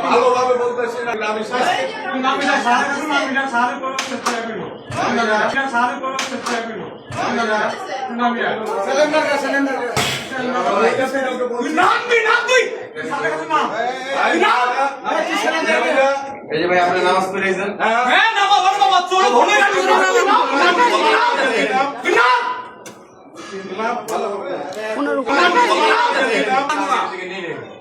ভালোভাবে বলতেছি না আমি এই যে ভাই আপনি নামাজ পড়েছেন হ্যাঁ নামাজ বাবা চোর ধরে ভালো হবে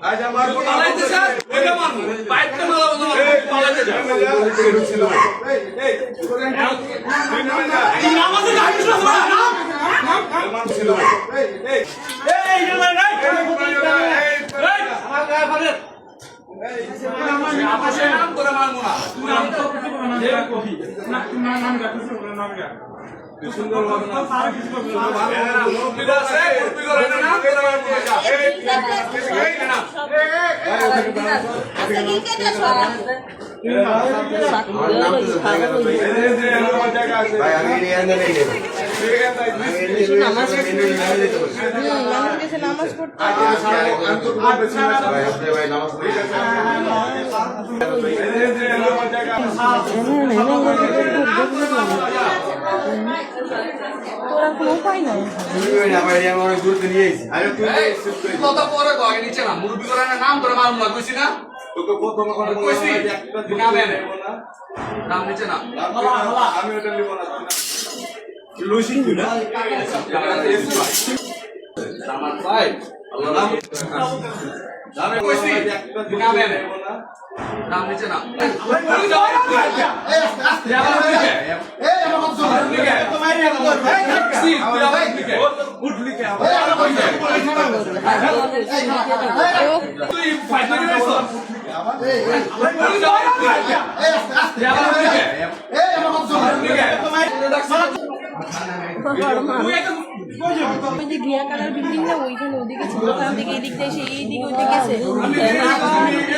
আজ আমার পালাইতে স্যার ওটা মারবো বাইকটা মারবো পালাইতে যা ছিল এই নামাজে যাইছ না নাম ছিল এই না না এই আমার গায়ে ফালে আপনি নাম করে মারবো না তুমি নাম তো কিছু বলো না কফি না তুমি নাম গাছ করে নাম গা সুন্দর ভাবনা সারা কিছু বলো না মুরব্বিরা আছে মুরব্বিরা এটা নাম করে মারবো না এই না নামাজ পড়তে তোরা কোনো উপায় নাই মুরব্বি করে নাম করে মারবো না কইছি না তোকে প্রথম কইছি নাম নিচে না আমি ওটা নিব না লুসিং তুই না আমার ভাই আল্লাহ নাম জানে কইছি নামে নাম নিচে না ঘিয়া কালার বিল্ডিং না ওইখানে ওদিকে ছিল ওখান থেকে এই দিকটা এসে এই দিকে ওইদিকে গেছে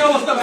অবস্থা